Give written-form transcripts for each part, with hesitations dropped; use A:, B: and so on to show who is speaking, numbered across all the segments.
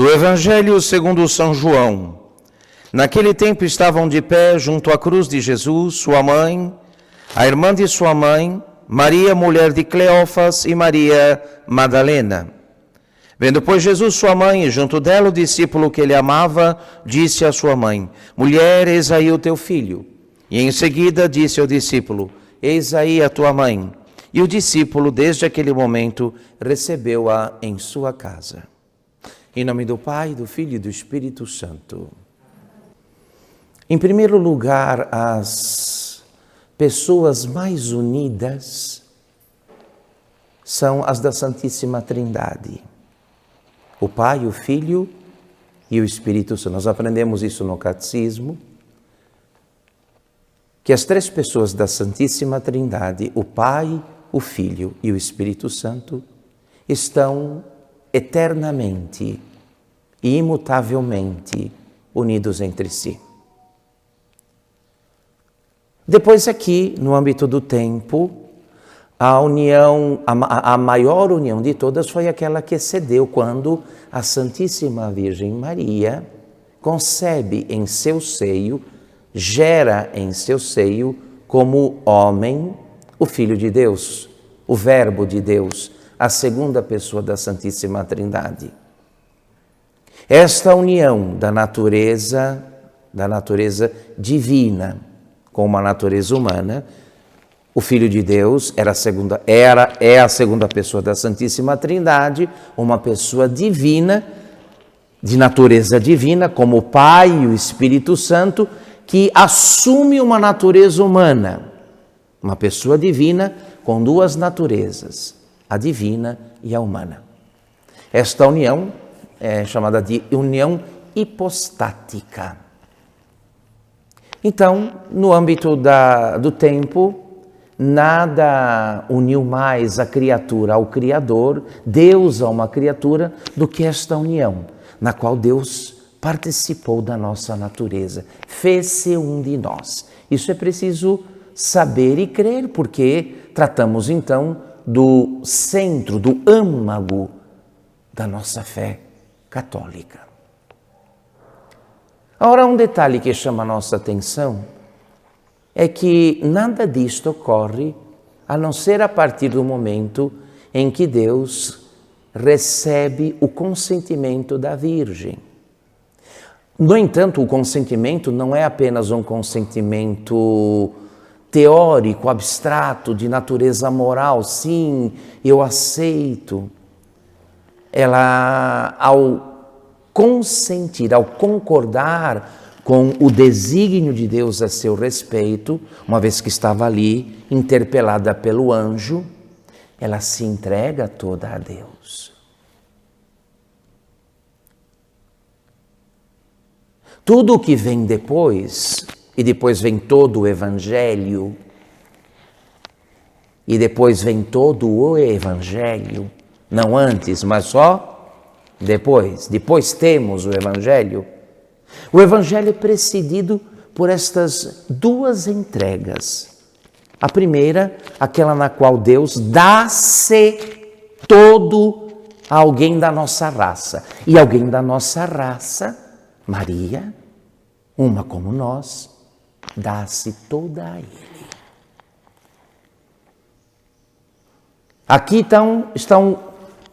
A: Do Evangelho segundo São João. Naquele tempo estavam de pé junto à cruz de Jesus, sua mãe, a irmã de sua mãe, Maria, mulher de Cleófas, e Maria Madalena. Vendo, pois, Jesus sua mãe, e junto dela o discípulo que ele amava, disse à sua mãe: Mulher, eis aí o teu filho. E em seguida disse ao discípulo: Eis aí a tua mãe. E o discípulo, desde aquele momento, recebeu-a em sua casa. Em nome do Pai, do Filho e do Espírito Santo. Em primeiro lugar, as pessoas mais unidas são as da Santíssima Trindade. O Pai, o Filho e o Espírito Santo. Nós aprendemos isso no Catecismo, que as três pessoas da Santíssima Trindade, o Pai, o Filho e o Espírito Santo, estão eternamente e imutavelmente unidos entre si. Depois aqui, no âmbito do tempo, a maior união de todas foi aquela que cedeu quando a Santíssima Virgem Maria concebe em seu seio, gera em seu seio como homem o Filho de Deus, o Verbo de Deus, a segunda pessoa da Santíssima Trindade. Esta união da natureza divina com a natureza humana, o Filho de Deus é a segunda pessoa da Santíssima Trindade, uma pessoa divina, de natureza divina, como o Pai e o Espírito Santo, que assume uma natureza humana, uma pessoa divina com duas naturezas, a divina e a humana. Esta união é chamada de união hipostática. Então, no âmbito do tempo, nada uniu mais a criatura ao Criador, Deus a uma criatura, do que esta união, na qual Deus participou da nossa natureza, fez-se um de nós. Isso é preciso saber e crer, porque tratamos então do centro, do âmago da nossa fé católica. Ora, um detalhe que chama a nossa atenção é que nada disto ocorre a não ser a partir do momento em que Deus recebe o consentimento da Virgem. No entanto, o consentimento não é apenas um consentimento teórico, abstrato, de natureza moral. Sim, eu aceito. Ela, ao consentir, ao concordar com o desígnio de Deus a seu respeito, uma vez que estava ali, interpelada pelo anjo, ela se entrega toda a Deus. Tudo o que vem depois, e depois vem todo o Evangelho, e depois vem todo o Evangelho, não antes, mas só depois. Depois temos o Evangelho. O Evangelho é precedido por estas duas entregas. A primeira, aquela na qual Deus dá-se todo a alguém da nossa raça. E alguém da nossa raça, Maria, uma como nós, dá-se toda a Ele. Aqui então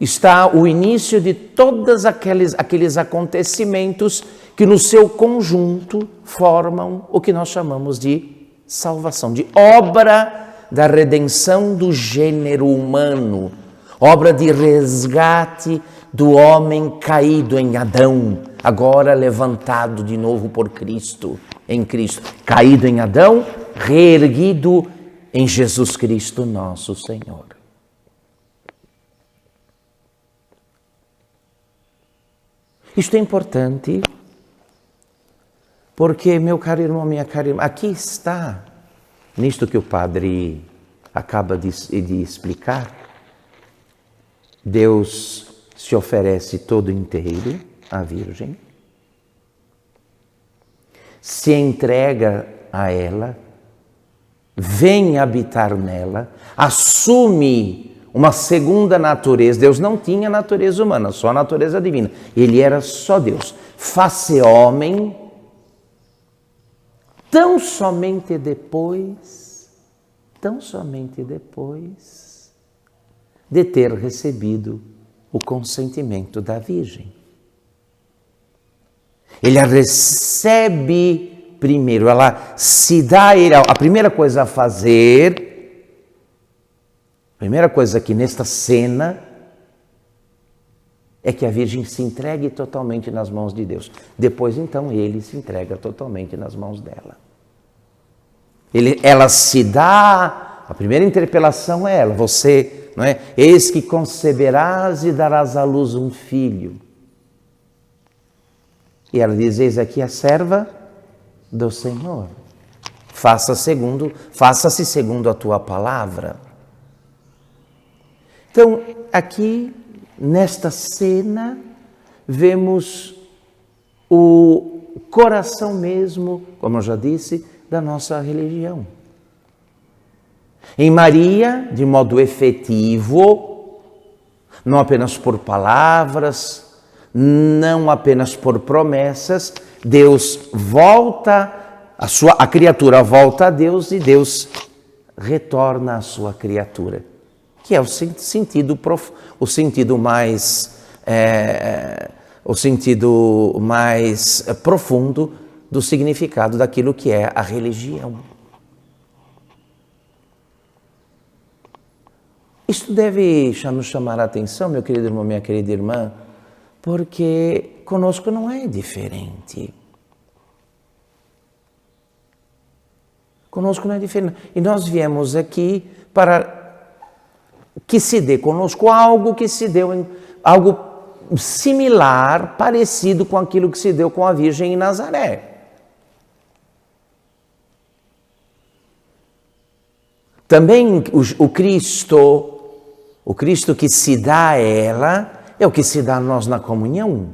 A: está o início de todos aqueles acontecimentos que no seu conjunto formam o que nós chamamos de salvação, de obra da redenção do gênero humano, obra de resgate do homem caído em Adão, agora levantado de novo por Cristo, em Cristo. Caído em Adão, reerguido em Jesus Cristo nosso Senhor. Isto é importante porque, meu caro irmão, minha cara irmã, aqui está, nisto que o padre acaba de explicar, Deus se oferece todo inteiro à Virgem, se entrega a ela, vem habitar nela, assume uma segunda natureza. Deus não tinha natureza humana, só a natureza divina. Ele era só Deus. Faz-se homem tão somente depois de ter recebido o consentimento da Virgem. Ele a recebe primeiro, ela se dá a ele. A primeira coisa a fazer, a primeira coisa aqui nesta cena, é que a Virgem se entregue totalmente nas mãos de Deus. Depois, então, ele se entrega totalmente nas mãos dela. Ela se dá, a primeira interpelação é ela, você, não é? Eis que conceberás e darás à luz um filho. E ela diz, eis aqui a serva do Senhor. Faça-se segundo a tua palavra. Então, aqui, nesta cena, vemos o coração mesmo, como eu já disse, da nossa religião. Em Maria, de modo efetivo, não apenas por palavras, não apenas por promessas, Deus volta, a criatura volta a Deus e Deus retorna à sua criatura, que é o sentido mais profundo do significado daquilo que é a religião. Isso deve nos chamar a atenção, meu querido irmão, minha querida irmã, porque conosco não é diferente. Conosco não é diferente. E nós viemos aqui para que se dê conosco algo algo similar, parecido com aquilo que se deu com a Virgem em Nazaré. Também o Cristo que se dá a ela, é o que se dá a nós na comunhão,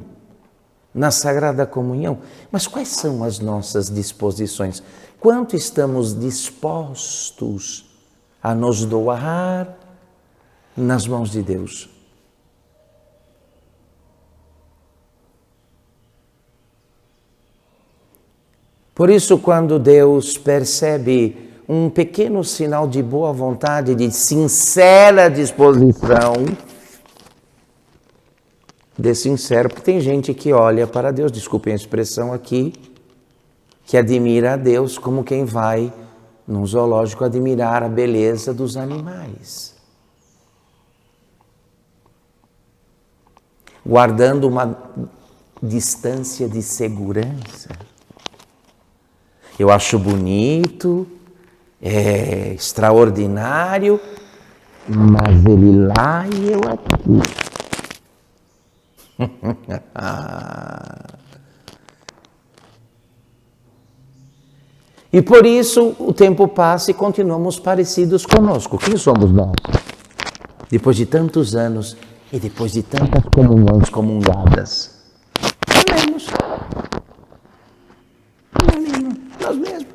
A: na Sagrada Comunhão. Mas quais são as nossas disposições? Quanto estamos dispostos a nos doar nas mãos de Deus? Por isso, quando Deus percebe um pequeno sinal de boa vontade, de sincera disposição, porque tem gente que olha para Deus, desculpem a expressão aqui, que admira a Deus como quem vai num zoológico admirar a beleza dos animais, guardando uma distância de segurança. Eu acho bonito, é extraordinário, mas ele lá e eu aqui. E por isso o tempo passa e continuamos parecidos conosco. Quem somos nós? Depois de tantos anos e depois de tantas comunhões comungadas. Nós mesmos.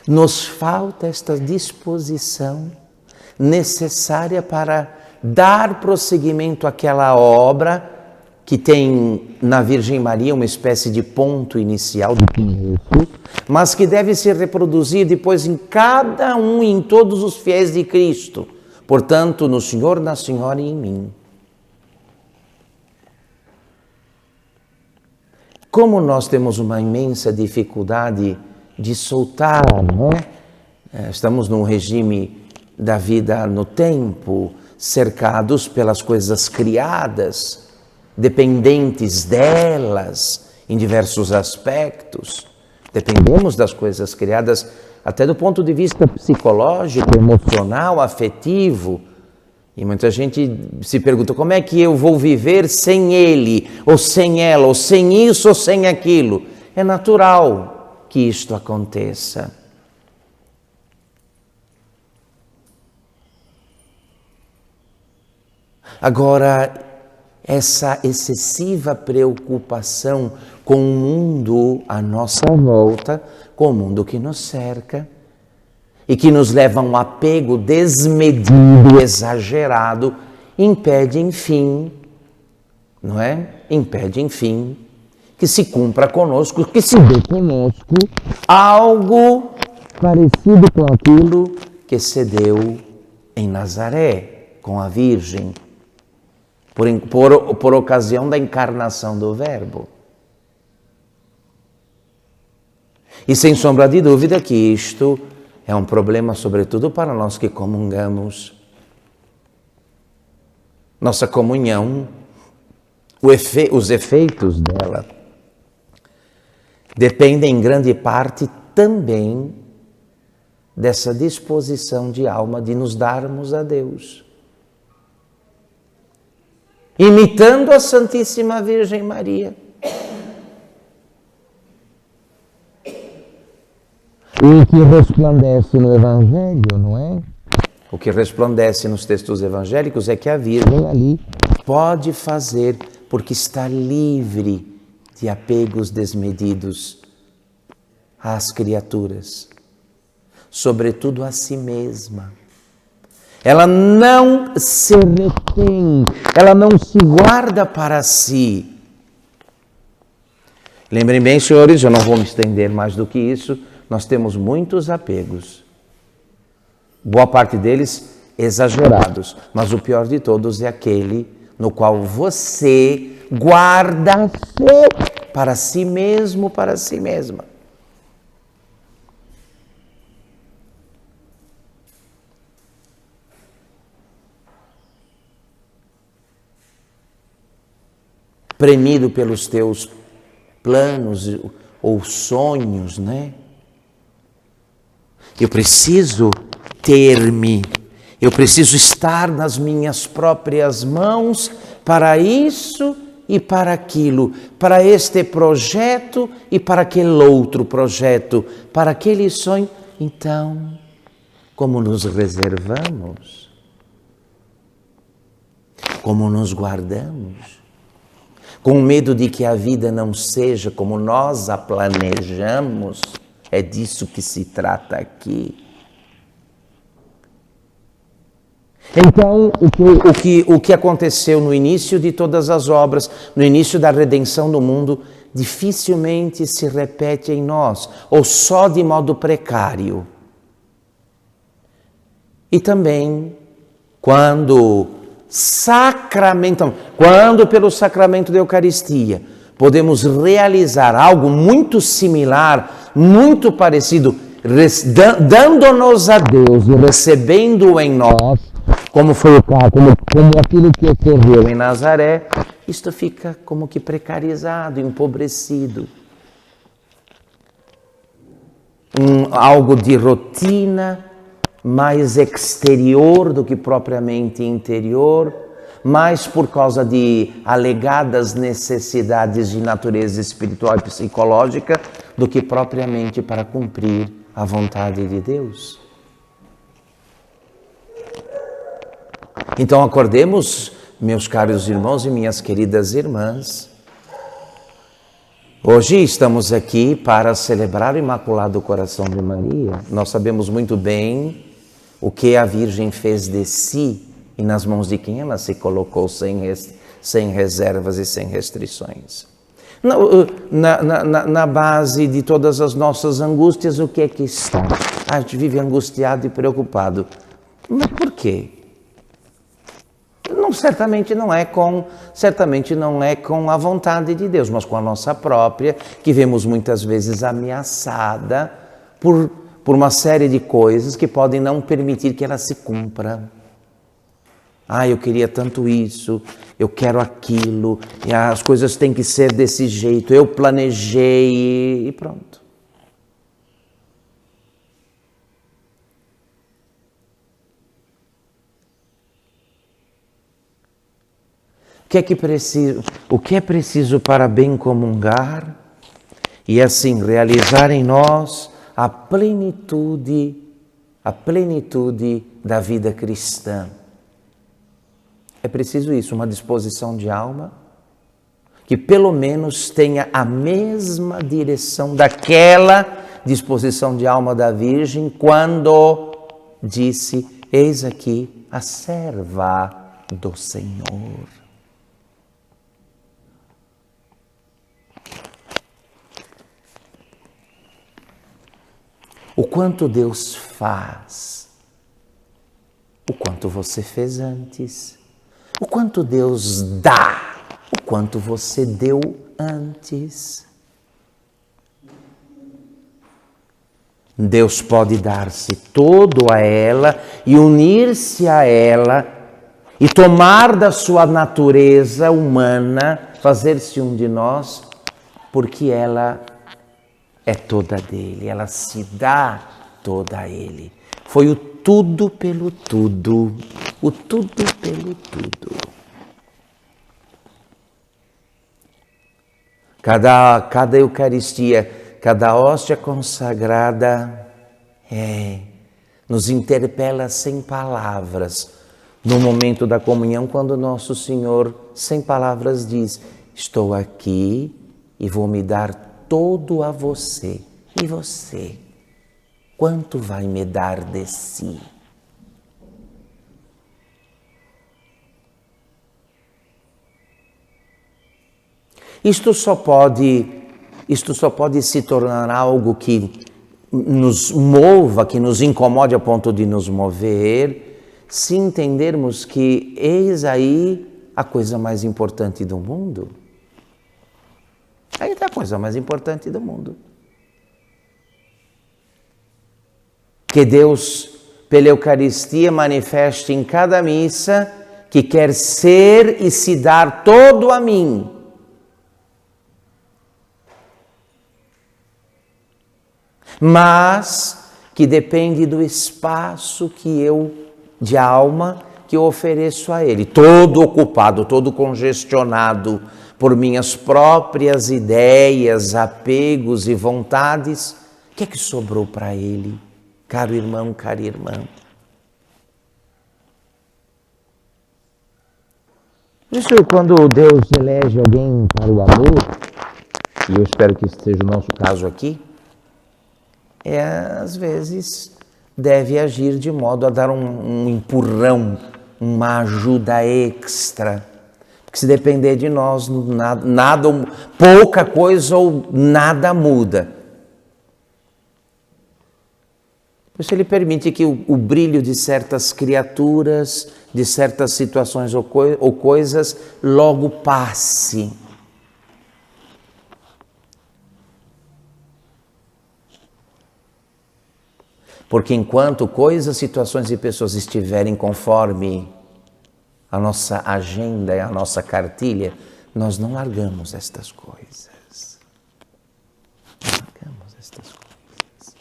A: Nos falta esta disposição necessária para dar prosseguimento àquela obra que tem na Virgem Maria uma espécie de ponto inicial do começo, mas que deve se reproduzir depois em cada um e em todos os fiéis de Cristo. Portanto, no Senhor, na Senhora e em mim. Como nós temos uma imensa dificuldade de soltar, né? Estamos num regime da vida no tempo, cercados pelas coisas criadas, dependentes delas em diversos aspectos. Dependemos das coisas criadas até do ponto de vista psicológico, emocional, afetivo. E muita gente se pergunta, como é que eu vou viver sem ele, ou sem ela, ou sem isso, ou sem aquilo? É natural que isto aconteça. Agora, essa excessiva preocupação com o mundo à nossa volta, com o mundo que nos cerca, e que nos leva a um apego desmedido, exagerado, impede, enfim, não é? Impede, enfim, que se cumpra conosco, que se dê conosco algo parecido com aquilo que se deu em Nazaré, com a Virgem, por ocasião da encarnação do Verbo. E sem sombra de dúvida que isto é um problema, sobretudo para nós que comungamos. Nossa comunhão, os efeitos dela, dependem em grande parte também dessa disposição de alma de nos darmos a Deus. Imitando a Santíssima Virgem Maria. O que resplandece no Evangelho, não é? O que resplandece nos textos evangélicos é que a Virgem ali pode fazer porque está livre de apegos desmedidos às criaturas, sobretudo a si mesma. Ela não se retém, ela não se guarda para si. Lembrem bem, senhores, eu não vou me estender mais do que isso, nós temos muitos apegos. Boa parte deles exagerados, mas o pior de todos é aquele no qual você guarda para si mesmo, para si mesma. Premido pelos teus planos ou sonhos, né? Eu preciso ter-me, eu preciso estar nas minhas próprias mãos para isso e para aquilo, para este projeto e para aquele outro projeto, para aquele sonho. Então, como nos reservamos? Como nos guardamos? Com medo de que a vida não seja como nós a planejamos? É disso que se trata aqui. Então, o que aconteceu no início de todas as obras, no início da redenção do mundo, dificilmente se repete em nós, ou só de modo precário. E também, quando pelo sacramento da Eucaristia, podemos realizar algo muito similar, muito parecido, dando-nos a Deus e recebendo-o em nós, como foi o caso, como aquilo que ocorreu em Nazaré, isto fica como que precarizado, empobrecido. Algo de rotina, mais exterior do que propriamente interior, mais por causa de alegadas necessidades de natureza espiritual e psicológica do que propriamente para cumprir a vontade de Deus. Então acordemos, meus caros irmãos e minhas queridas irmãs. Hoje estamos aqui para celebrar o Imaculado Coração de Maria. Nós sabemos muito bem o que a Virgem fez de si e nas mãos de quem ela se colocou sem reservas e sem restrições. Na base de todas as nossas angústias, o que é que está? A gente vive angustiado e preocupado. Mas por quê? Certamente não é com a vontade de Deus, mas com a nossa própria, que vemos muitas vezes ameaçada por uma série de coisas que podem não permitir que ela se cumpra. Eu queria tanto isso, eu quero aquilo, e as coisas têm que ser desse jeito, eu planejei e pronto. O que é preciso para bem comungar e assim realizar em nós a plenitude da vida cristã? É preciso isso, uma disposição de alma que pelo menos tenha a mesma direção daquela disposição de alma da Virgem quando disse: eis aqui a serva do Senhor. O quanto Deus faz, o quanto você fez antes, o quanto Deus dá, o quanto você deu antes. Deus pode dar-se todo a ela e unir-se a ela e tomar da sua natureza humana, fazer-se um de nós, porque ela é toda dele, ela se dá toda a ele. Foi o tudo pelo tudo, o tudo pelo tudo. Cada Eucaristia, cada hóstia consagrada nos interpela sem palavras. No momento da comunhão, quando Nosso Senhor, sem palavras, diz: estou aqui e vou me dar todo a você. E você, quanto vai me dar de si? Isto só pode se tornar algo que nos mova, que nos incomode a ponto de nos mover, se entendermos que eis aí a coisa mais importante do mundo. Aí está a coisa mais importante do mundo. Que Deus, pela Eucaristia, manifeste em cada missa que quer ser e se dar todo a mim. Mas que depende do espaço de alma, que eu ofereço a Ele. Todo ocupado, todo congestionado por minhas próprias ideias, apegos e vontades, o que é que sobrou para Ele, caro irmão, cara irmã? Isso, quando Deus elege alguém para o amor, e eu espero que esteja o nosso caso aqui, às vezes deve agir de modo a dar um empurrão, uma ajuda extra. Porque se depender de nós, nada, pouca coisa ou nada muda. Por isso ele permite que o brilho de certas criaturas, de certas situações ou coisas, logo passe. Porque enquanto coisas, situações e pessoas estiverem conforme a nossa agenda e a nossa cartilha, nós não largamos estas coisas. Não largamos estas coisas.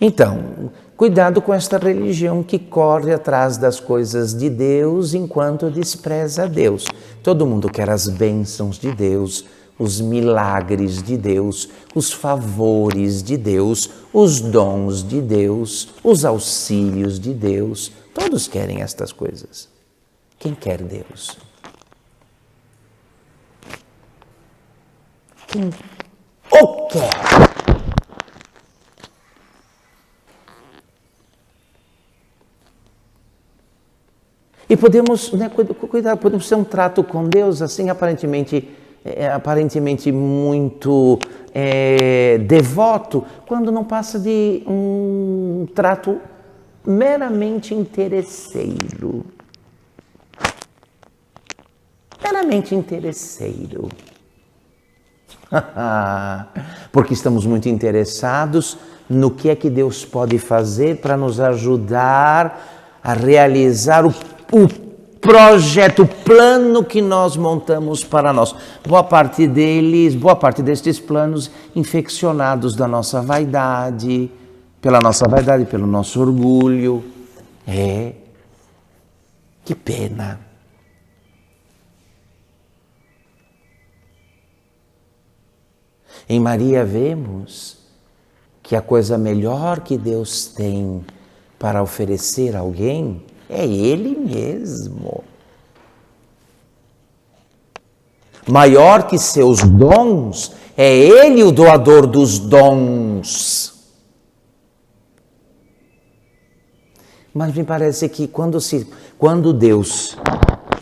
A: Então, cuidado com esta religião que corre atrás das coisas de Deus enquanto despreza a Deus. Todo mundo quer as bênçãos de Deus, os milagres de Deus, os favores de Deus, os dons de Deus, os auxílios de Deus. Todos querem estas coisas. Quem quer Deus? Quem o quer? E podemos, cuidado, podemos ter um trato com Deus assim aparentemente muito devoto, quando não passa de um trato meramente interesseiro. Meramente interesseiro. Porque estamos muito interessados no que é que Deus pode fazer para nos ajudar a realizar o projeto, o plano que nós montamos para nós. Boa parte destes planos infeccionados da nossa vaidade, pelo nosso orgulho. Que pena. Em Maria vemos que a coisa melhor que Deus tem para oferecer a alguém é Ele mesmo. maior que seus dons, é Ele o doador dos dons. Mas me parece que quando Deus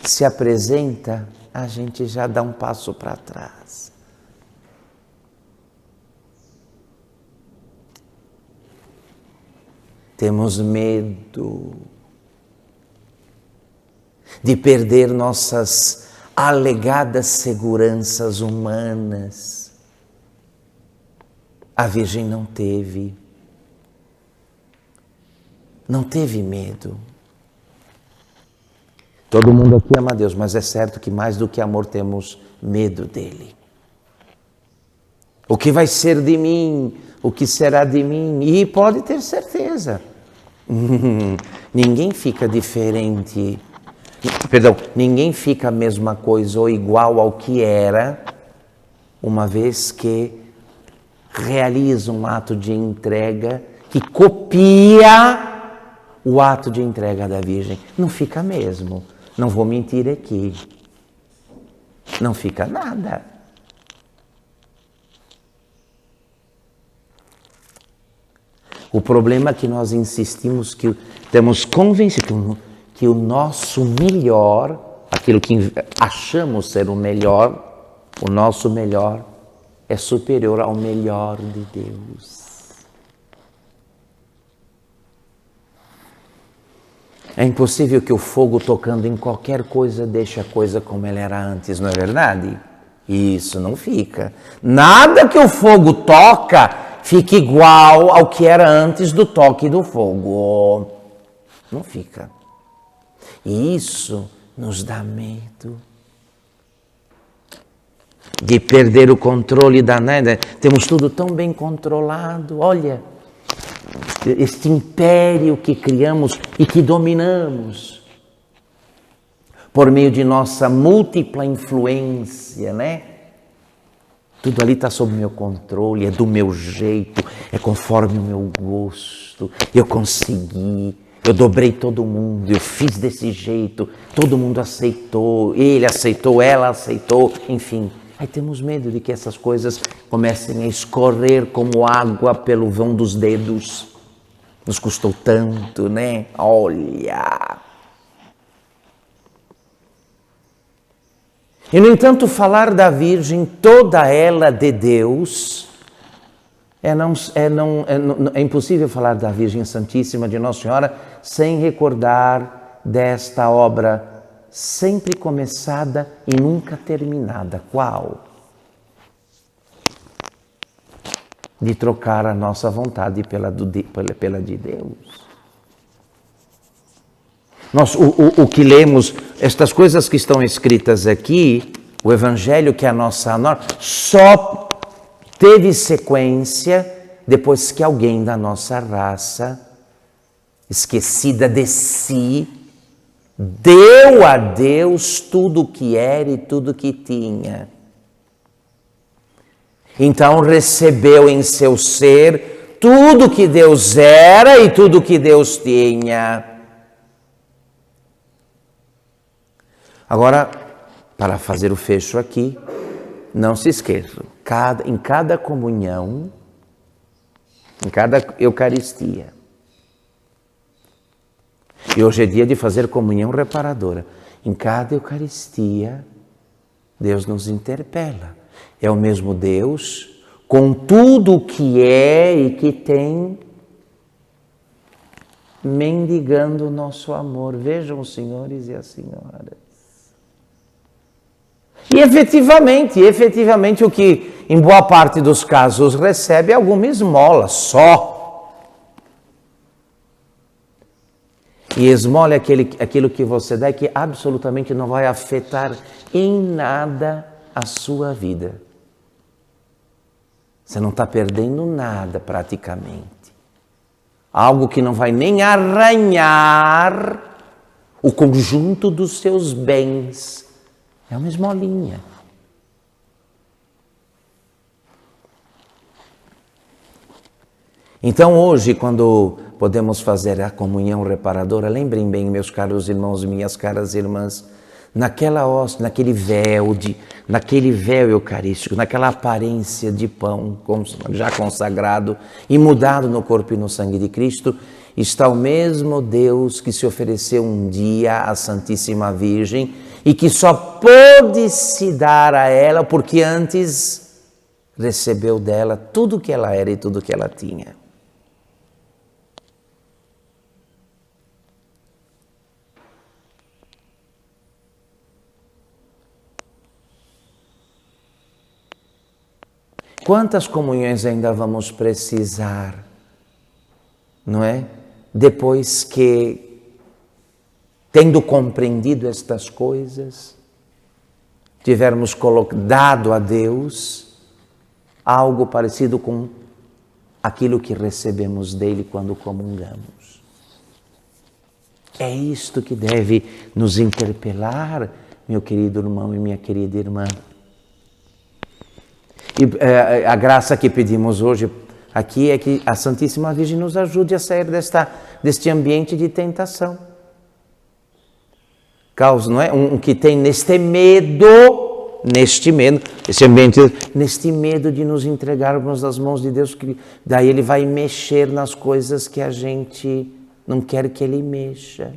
A: se apresenta, a gente já dá um passo para trás. Temos medo de perder nossas alegadas seguranças humanas. A Virgem não teve medo. Todo mundo aqui ama Deus, mas é certo que mais do que amor temos medo dele. O que vai ser de mim? O que será de mim? E pode ter certeza. Ninguém fica diferente. Ninguém fica a mesma coisa ou igual ao que era, uma vez que realiza um ato de entrega que copia o ato de entrega da Virgem. Não fica mesmo. Não vou mentir aqui. Não fica nada. O problema é que nós insistimos, que estamos convencidos que o nosso melhor, aquilo que achamos ser o nosso melhor, é superior ao melhor de Deus. É impossível que o fogo tocando em qualquer coisa deixe a coisa como ela era antes, não é verdade? Isso não fica. Nada que o fogo toca fica igual ao que era antes do toque do fogo. Não fica. E isso nos dá medo de perder o controle da nada. Temos tudo tão bem controlado. Olha, este império que criamos e que dominamos por meio de nossa múltipla influência, né? Tudo ali está sob meu controle, é do meu jeito, é conforme o meu gosto. Eu consegui, eu dobrei todo mundo, eu fiz desse jeito, todo mundo aceitou, ele aceitou, ela aceitou, enfim. Aí temos medo de que essas coisas comecem a escorrer como água pelo vão dos dedos. Nos custou tanto, né? Olha! E, no entanto, falar da Virgem, toda ela de Deus, é impossível falar da Virgem Santíssima de Nossa Senhora sem recordar desta obra sempre começada e nunca terminada. Qual? De trocar a nossa vontade pela de Deus. Nós, o que lemos, estas coisas que estão escritas aqui, o Evangelho que é a nossa norma, só teve sequência depois que alguém da nossa raça, esquecida de si, deu a Deus tudo o que era e tudo o que tinha. Então recebeu em seu ser tudo que Deus era e tudo que Deus tinha. Agora, para fazer o fecho aqui, não se esqueçam, em cada comunhão, em cada Eucaristia, e hoje é dia de fazer comunhão reparadora, em cada Eucaristia, Deus nos interpela. É o mesmo Deus, com tudo o que é e que tem, mendigando o nosso amor. Vejam os senhores e as senhoras. E efetivamente o que em boa parte dos casos recebe é alguma esmola só. E esmola é aquilo que você dá que absolutamente não vai afetar em nada a sua vida. Você não está perdendo nada praticamente. Algo que não vai nem arranhar o conjunto dos seus bens. É uma esmolinha. Então hoje, quando podemos fazer a comunhão reparadora, lembrem bem, meus caros irmãos e minhas caras irmãs, naquela hóstia, naquele véu eucarístico, naquela aparência de pão já consagrado e mudado no corpo e no sangue de Cristo, está o mesmo Deus que se ofereceu um dia à Santíssima Virgem e que só pôde se dar a ela porque antes recebeu dela tudo o que ela era e tudo o que ela tinha. Quantas comunhões ainda vamos precisar, não é? Depois que, tendo compreendido estas coisas, tivermos dado a Deus algo parecido com aquilo que recebemos dele quando comungamos. É isto que deve nos interpelar, meu querido irmão e minha querida irmã. E a graça que pedimos hoje aqui é que a Santíssima Virgem nos ajude a sair deste ambiente de tentação. Causa, não é? Que tem neste medo de nos entregarmos nas mãos de Deus, que daí Ele vai mexer nas coisas que a gente não quer que Ele mexa.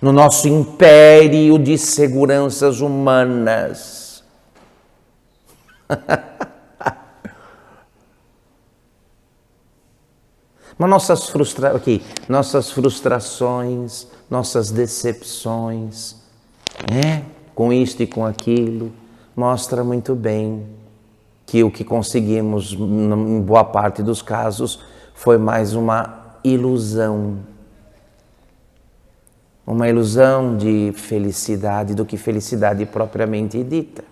A: No nosso império de seguranças humanas. Mas nossas frustrações, nossas decepções, com isto e com aquilo, mostra muito bem que o que conseguimos, em boa parte dos casos, foi mais uma ilusão de felicidade do que felicidade propriamente dita.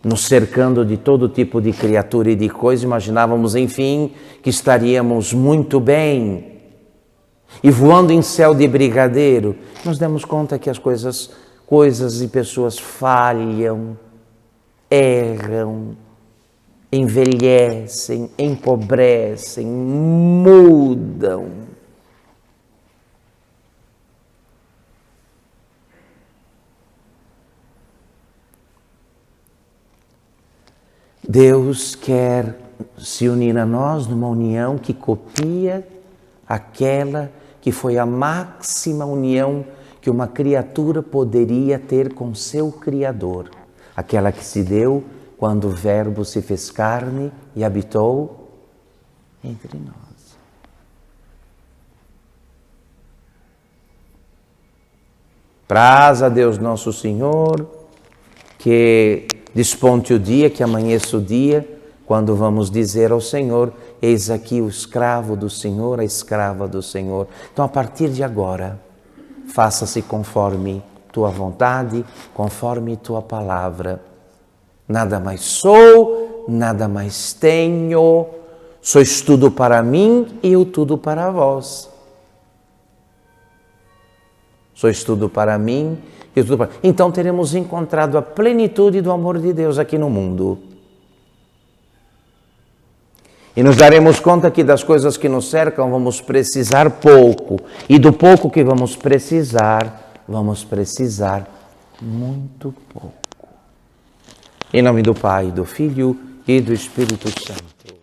A: Nos cercando de todo tipo de criatura e de coisa, imaginávamos, enfim, que estaríamos muito bem. E voando em céu de brigadeiro, nos demos conta que as coisas e pessoas falham, erram, envelhecem, empobrecem, mudam. Deus quer se unir a nós numa união que copia aquela que foi a máxima união que uma criatura poderia ter com seu Criador. Aquela que se deu quando o Verbo se fez carne e habitou entre nós. Praz a Deus nosso Senhor, que desponte o dia, que amanheça o dia, quando vamos dizer ao Senhor: eis aqui o escravo do Senhor, a escrava do Senhor. Então, a partir de agora, faça-se conforme tua vontade, conforme tua palavra. Nada mais sou, nada mais tenho, sois tudo para mim e eu tudo para vós. Sois tudo para mim. Então teremos encontrado a plenitude do amor de Deus aqui no mundo. E nos daremos conta que das coisas que nos cercam vamos precisar pouco. E do pouco que vamos precisar muito pouco. Em nome do Pai, do Filho e do Espírito Santo.